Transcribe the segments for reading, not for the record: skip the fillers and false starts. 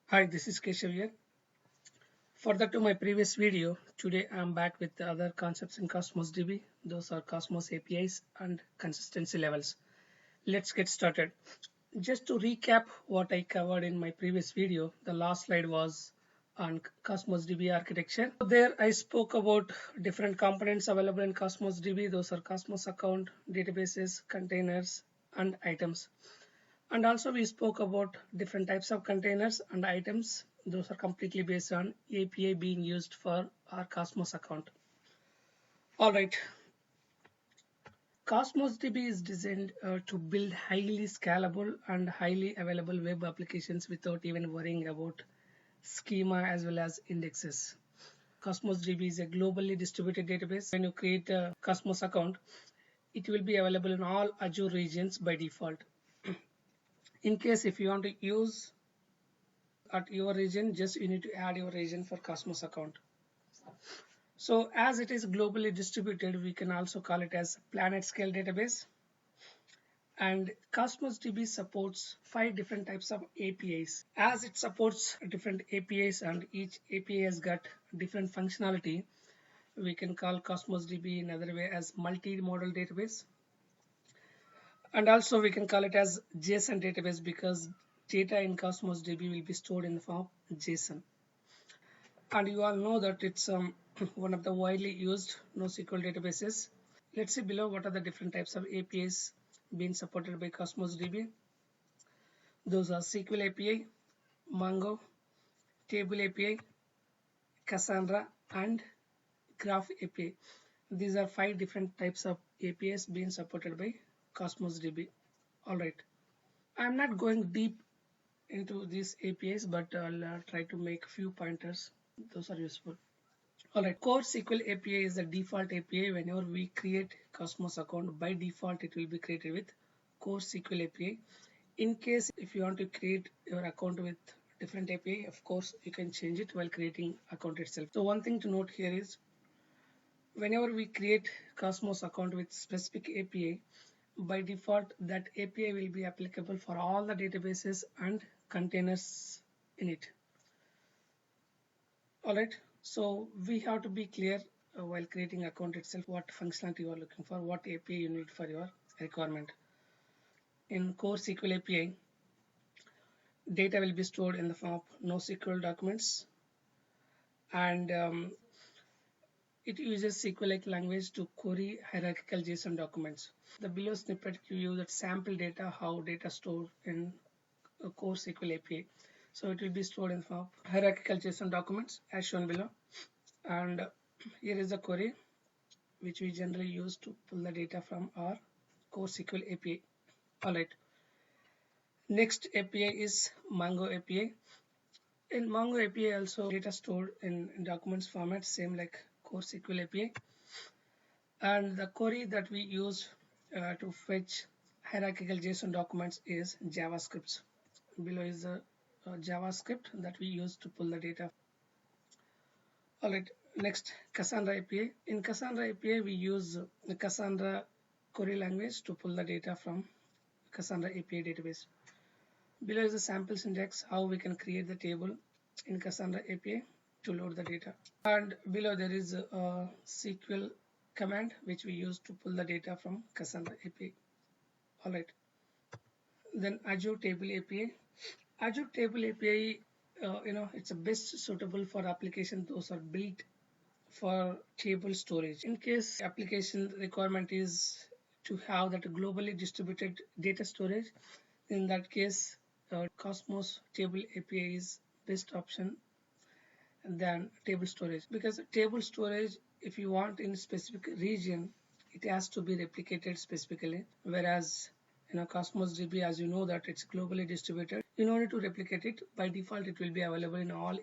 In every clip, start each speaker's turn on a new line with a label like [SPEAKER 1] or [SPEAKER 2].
[SPEAKER 1] Hi, this is Keshav here. Further to my previous video, today I'm back with the other concepts in Cosmos DB. Those are Cosmos APIs and consistency levels. Let's get started. Just to recap what I covered in my previous video, the last slide was on Cosmos DB architecture. There I spoke about different components available in Cosmos DB. Those are Cosmos account, databases, containers, and items. And also we spoke about different types of containers and items. Those are completely based on API being used for our Cosmos account. All right. Cosmos DB is designed to build highly scalable and highly available web applications without even worrying about schema as well as indexes. Cosmos DB is a globally distributed database. When you create a Cosmos account, it will be available in all Azure regions by default. In case if you want to use at your region, just you need to add your region for Cosmos account. So as it is globally distributed, we can also call it as planet scale database. And Cosmos DB supports 5 different types of APIs. As it supports different APIs and each API has got different functionality, we can call Cosmos DB in another way as multi-modal database. And also we can call it as JSON database because data in Cosmos DB will be stored in the form of JSON. And you all know that it's one of the widely used NoSQL databases. Let's see below what are the different types of APIs being supported by Cosmos DB. Those are SQL API, Mongo, Table API, Cassandra, and Graph API. These are 5 different types of APIs being supported by Cosmos DB. All right. I'm not going deep into these APIs, but I'll try to make few pointers. Those are useful. Alright, Core SQL API is the default API. Whenever we create Cosmos account, by default it will be created with Core SQL API. In case if you want to create your account with different API, of course you can change it while creating account itself. So one thing to note here is whenever we create Cosmos account with specific API, by default that API will be applicable for all the databases and containers in it. Alright, so we have to be clear while creating account itself what functionality you are looking for, what API you need for your requirement. In Core SQL API, data will be stored in the form of NoSQL documents, and it uses SQLite language to query hierarchical JSON documents. The below snippet gives you that sample data, how data stored in a Core SQL API. So it will be stored in the form of hierarchical JSON documents as shown below. And here is the query which we generally use to pull the data from our Core SQL API. Alright. Next API is Mongo API. In Mongo API also data stored in documents format same like Core SQL API. And the query that we use to fetch hierarchical JSON documents is JavaScript. Below is the JavaScript that we use to pull the data. Alright, next Cassandra API. In Cassandra API, we use the Cassandra query language to pull the data from Cassandra API database. Below is the sample syntax, how we can create the table in Cassandra API to load the data. And below there is a SQL command which we use to pull the data from Cassandra API. Alright. Then Azure Table API. Azure Table API, it's the best suitable for applications those are built for table storage. In case application requirement is to have that globally distributed data storage, in that case Cosmos Table API is best option than table storage, because table storage if you want in a specific region it has to be replicated specifically, whereas Cosmos DB, as you know that it's globally distributed, in order to replicate it by default it will be available in all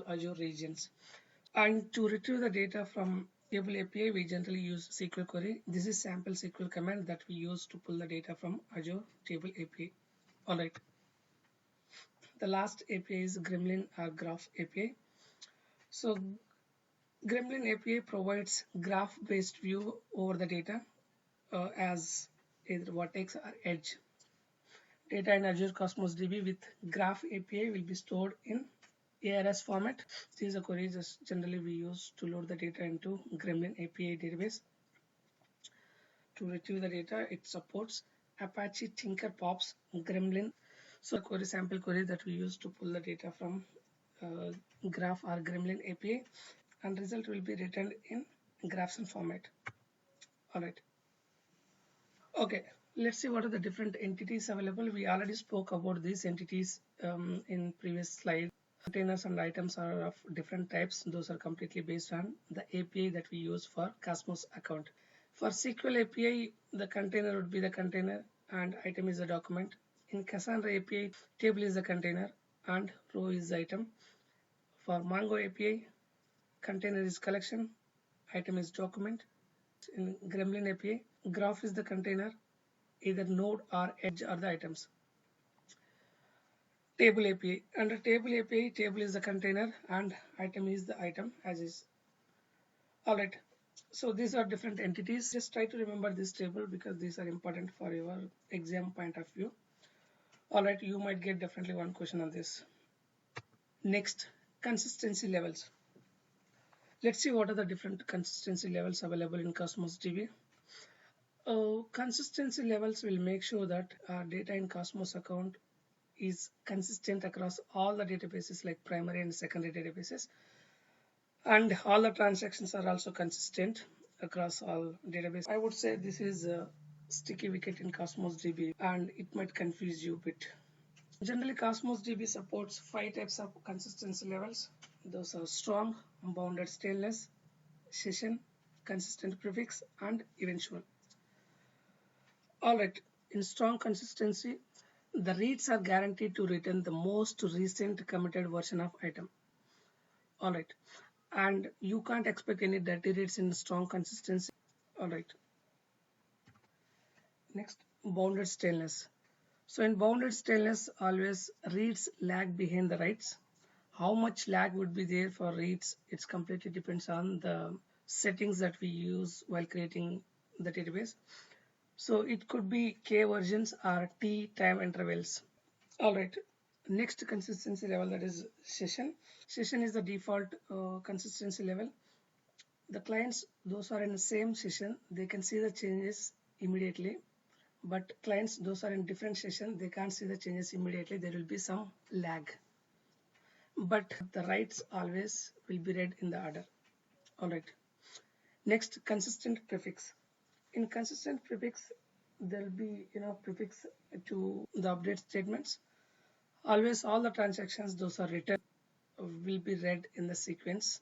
[SPEAKER 1] Azure regions. And to retrieve the data from Table API, we generally use SQL query. This is sample SQL command that we use to pull the data from Azure Table API. Alright. The last API is Gremlin or Graph API. So Gremlin API provides graph-based view over the data as either vertex or edge. Data in Azure Cosmos DB with Graph API will be stored in ARS format. These are queries that generally we use to load the data into Gremlin API database. To retrieve the data, it supports Apache Tinker Pops Gremlin. So a query sample query that we use to pull the data from Graph or Gremlin API, and result will be returned in Graphson format. All right. Okay, let's see what are the different entities available. We already spoke about these entities in previous slide. Containers and items are of different types. Those are completely based on the API that we use for Cosmos account. For SQL API, the container would be the container and item is the document. In Cassandra API, table is the container and row is the item. For Mongo API, container is collection, item is document. In Gremlin API, graph is the container, either node or edge are the items. Table API, under table API, table is the container and item is the item as is. All right, so these are different entities. Just try to remember this table because these are important for your exam point of view. All right, you might get definitely one question on this. Next, consistency levels. Let's see what are the different consistency levels available in Cosmos DB. Consistency levels will make sure that our data in Cosmos account is consistent across all the databases like primary and secondary databases, and all the transactions are also consistent across all databases. I would say this is a sticky wicket in Cosmos DB and it might confuse you a bit. Generally, Cosmos DB supports 5 types of consistency levels. Those are strong, bounded stainless, session, consistent prefix, and eventual. Alright, in strong consistency, the reads are guaranteed to return the most recent committed version of item. Alright, and you can't expect any dirty reads in strong consistency. Alright. Next, bounded stainless. So in bounded stainless, always reads lag behind the writes. How much lag would be there for reads? It completely depends on the settings that we use while creating the database. So it could be K versions or T time intervals. All right. Next consistency level, that is session. Session is the default consistency level. The clients, those are in the same session, they can see the changes immediately. But clients, those are in different session, they can't see the changes immediately. There will be some lag. But the writes always will be read in the order. All right. Next, consistent prefix. In consistent prefix, there will be prefix to the update statements. Always all the transactions those are written will be read in the sequence.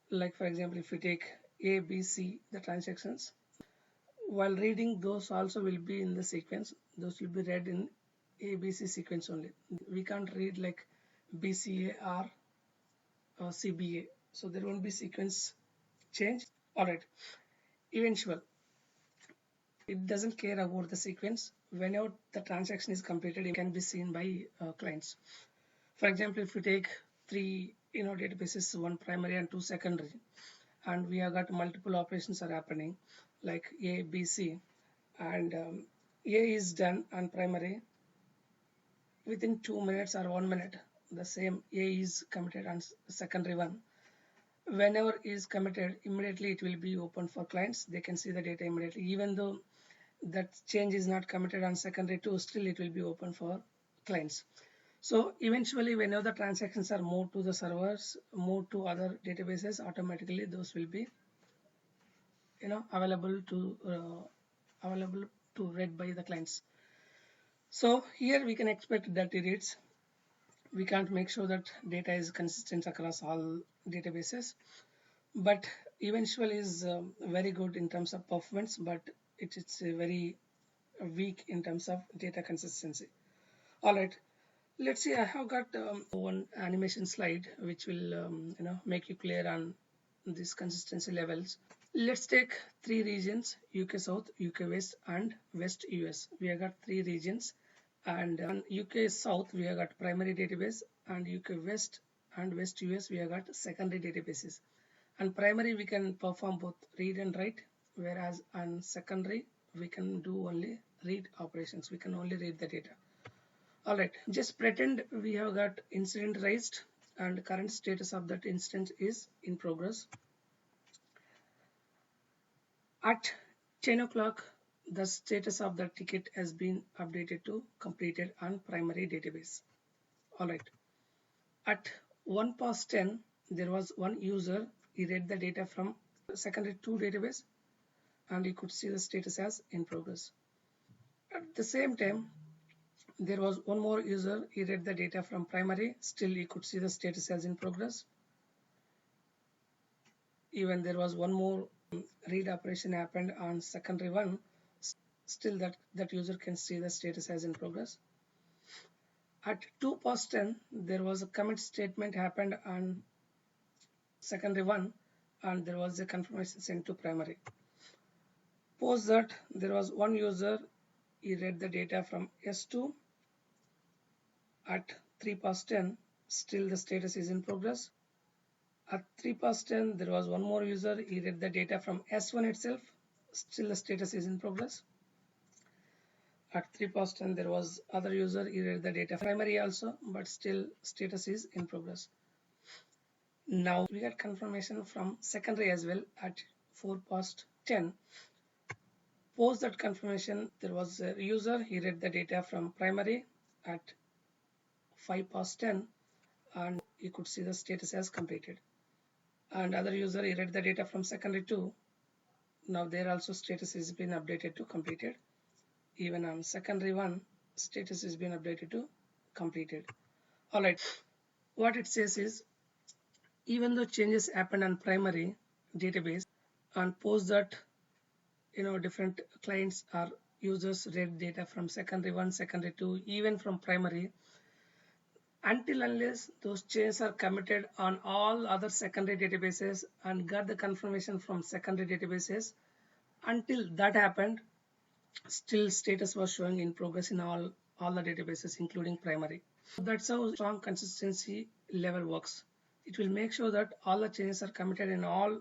[SPEAKER 1] Like for example, if we take A, B, C, the transactions, while reading those also will be in the sequence. Those will be read in A, B, C sequence only. We can't read like BCA or CBA. So there won't be sequence change. All right. Eventual. It doesn't care about the sequence. Whenever the transaction is completed, it can be seen by clients. For example, if we take 3 databases, 1 primary and 2 secondary, and we have got multiple operations are happening like A, B, C, and A is done on primary within 2 minutes or 1 minute. The same A is committed on secondary one. Whenever is committed, immediately it will be open for clients. They can see the data immediately, even though that change is not committed on secondary 2, still it will be open for clients. So eventually, whenever the transactions are moved to the servers, moved to other databases, automatically those will be available to read by the clients. So here we can expect dirty reads. We can't make sure that data is consistent across all databases, but eventually is very good in terms of performance, but it's very weak in terms of data consistency. All right, let's see. I have got one animation slide which will make you clear on these consistency levels. Let's take 3 regions: UK South, UK West, and West US. We have got 3 regions, and on UK South we have got primary database, and UK West and West US we have got secondary databases. On primary we can perform both read and write, whereas on secondary we can do only read operations. We can only read the data. Alright, just pretend we have got incident raised and current status of that incident is in progress. At 10 o'clock, the status of the ticket has been updated to completed on primary database. Alright, at 1 past 10, there was one user, he read the data from secondary 2 database and he could see the status as in progress. At the same time, there was one more user, he read the data from primary, still he could see the status as in progress. Even there was one more read operation happened on secondary one, still that user can see the status as in progress. At 2 past 10, there was a commit statement happened on secondary one and there was a confirmation sent to primary. Post that, there was one user, he read the data from S2 at 3 past 10, still the status is in progress. At 3 past 10, there was one more user, he read the data from S1 itself, still the status is in progress. At 3 past 10, there was other user, he read the data primary also, but still status is in progress. Now we got confirmation from secondary as well at 4 past 10. Post that confirmation, there was a user, he read the data from primary at 5 past 10 and you could see the status as completed. And other user, he read the data from secondary 2. Now there also status has been updated to completed. Even on secondary 1, status has been updated to completed. Alright, what it says is, even though changes happen on primary database and post that different clients or users read data from secondary 1, secondary 2, even from primary, until unless those changes are committed on all other secondary databases and got the confirmation from secondary databases, until that happened, still status was showing in progress in all the databases including primary. That's how strong consistency level works. It will make sure that all the changes are committed in all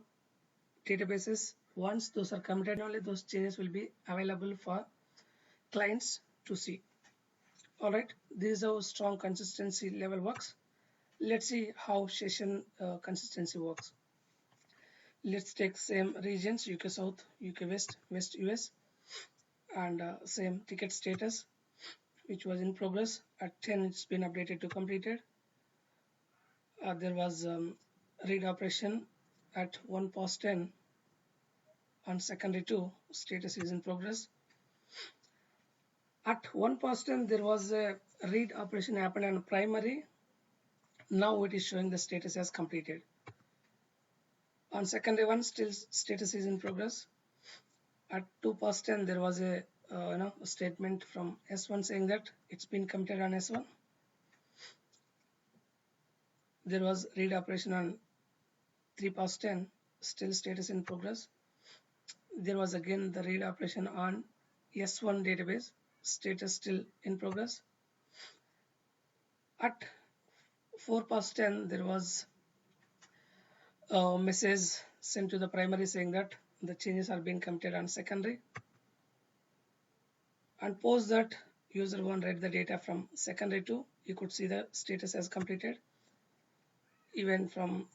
[SPEAKER 1] databases. Once those are committed, only those changes will be available for clients to see. Alright, this is how strong consistency level works. Let's see how session consistency works. Let's take same regions, UK South, UK West, West US, and same ticket status which was in progress. At 10, it's been updated to completed. There was read operation at 1 past 10 on secondary 2, status is in progress. At 1 past 10, there was a read operation happened on primary. Now it is showing the status as completed. On secondary 1, still status is in progress. At 2 past 10, there was a statement from S1 saying that it's been completed on S1. There was read operation on 3 past 10, still status in progress. There was again the read operation on S1 database, status still in progress. At 4 past 10, there was a message sent to the primary saying that the changes are being completed on secondary. And post that, user 1 read the data from secondary 2, you could see the status as completed. Even from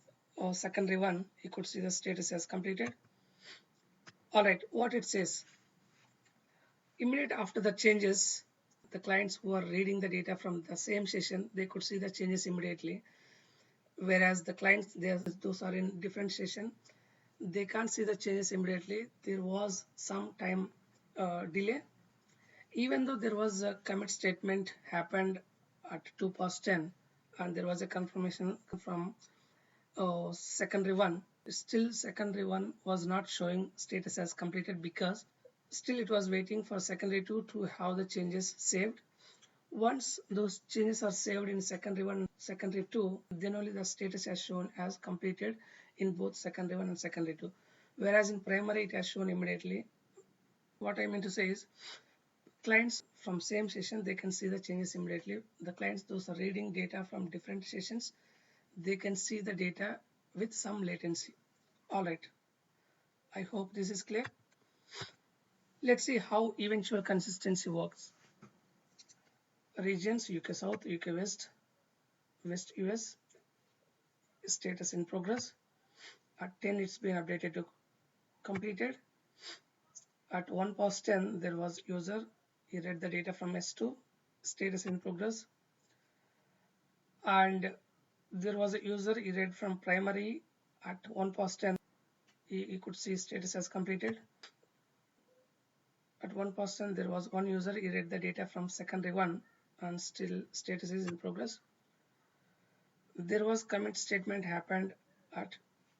[SPEAKER 1] secondary 1, you could see the status as completed. Alright, what it says, immediate after the changes, the clients who are reading the data from the same session, they could see the changes immediately. Whereas the clients, those are in different session, they can't see the changes immediately. There was some time delay. Even though there was a commit statement happened at 2 past 10 and there was a confirmation from secondary 1, still secondary 1 was not showing status as completed because still it was waiting for secondary 2 to have the changes saved. Once those changes are saved in secondary 1, secondary 2, then only the status has shown as completed in both secondary 1 and secondary 2. Whereas in primary it has shown immediately. What I mean to say is, clients from same session, they can see the changes immediately. The clients, those are reading data from different sessions, they can see the data with some latency. Alright, I hope this is clear. Let's see how eventual consistency works. Regions: UK South, UK West, West US, status in progress. At 10 it's been updated to completed. At 1 past 10 there was user, he read the data from S2, status in progress. And there was a user, he read from primary at 1 past 10, he could see status as completed. At 1 past 10 there was one user, he read the data from secondary 1 and still status is in progress. There was commit statement happened at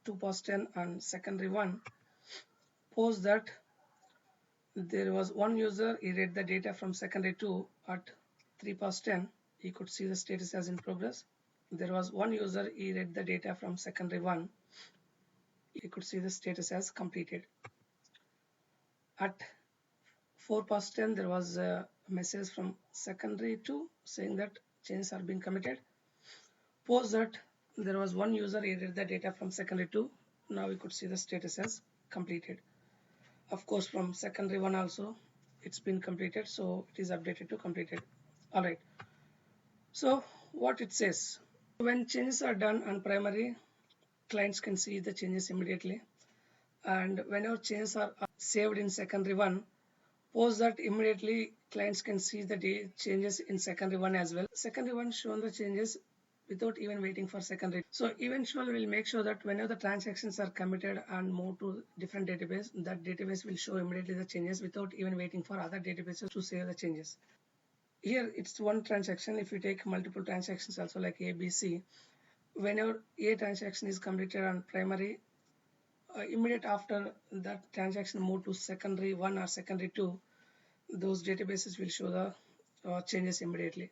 [SPEAKER 1] 2 past 10 and secondary 1. Post that there was one user, he read the data from secondary 2 at 3 past 10, he could see the status as in progress. There was one user, he read the data from secondary 1, he could see the status as completed. At 4 past 10 there was a message from secondary 2 saying that changes are being committed. Post that there was one user, he read the data from secondary 2, now we could see the status as completed. Of course from secondary 1 also it's been completed, so it is updated to completed. Alright, so what it says, when changes are done on primary, clients can see the changes immediately, and whenever changes are saved in secondary 1, post that immediately clients can see the changes in secondary 1 as well. Secondary 1 shown the changes without even waiting for secondary. So eventual will make sure that whenever the transactions are committed and moved to different database, that database will show immediately the changes without even waiting for other databases to save the changes. Here it's one transaction. If you take multiple transactions also like A, B, C, whenever A transaction is completed on primary, immediate after that transaction moved to secondary 1 or secondary 2, those databases will show the changes immediately.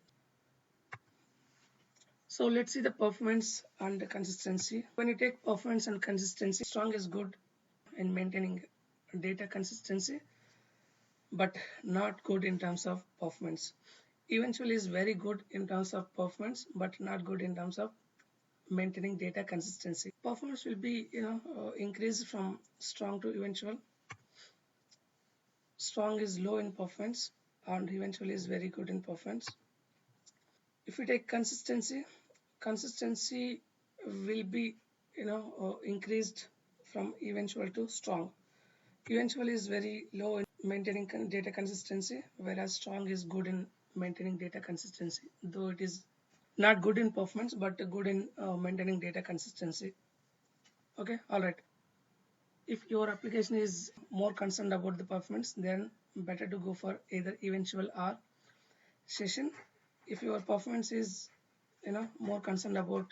[SPEAKER 1] So let's see the performance and the consistency. When you take performance and consistency, Strong is good in maintaining data consistency, but not good in terms of performance. Eventually is very good in terms of performance, but not good in terms of maintaining data consistency. Performance will be increased from Strong to eventual. Strong is low in performance and eventually is very good in performance. If we take consistency will be increased from eventual to Strong. Eventual is very low in maintaining data consistency, whereas Strong is good in maintaining data consistency, though it is not good in performance but good in maintaining data consistency. Okay, all right. If your application is more concerned about the performance, then better to go for either eventual or session. If your performance is more concerned about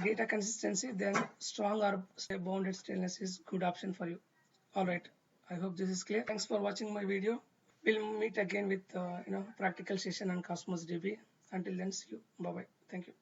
[SPEAKER 1] data consistency, then Strong or bounded stainless is good option for you. All right, I hope this is clear. Thanks for watching my video. We'll meet again with practical session on Cosmos DB. Until then, see you. Bye bye. Thank you.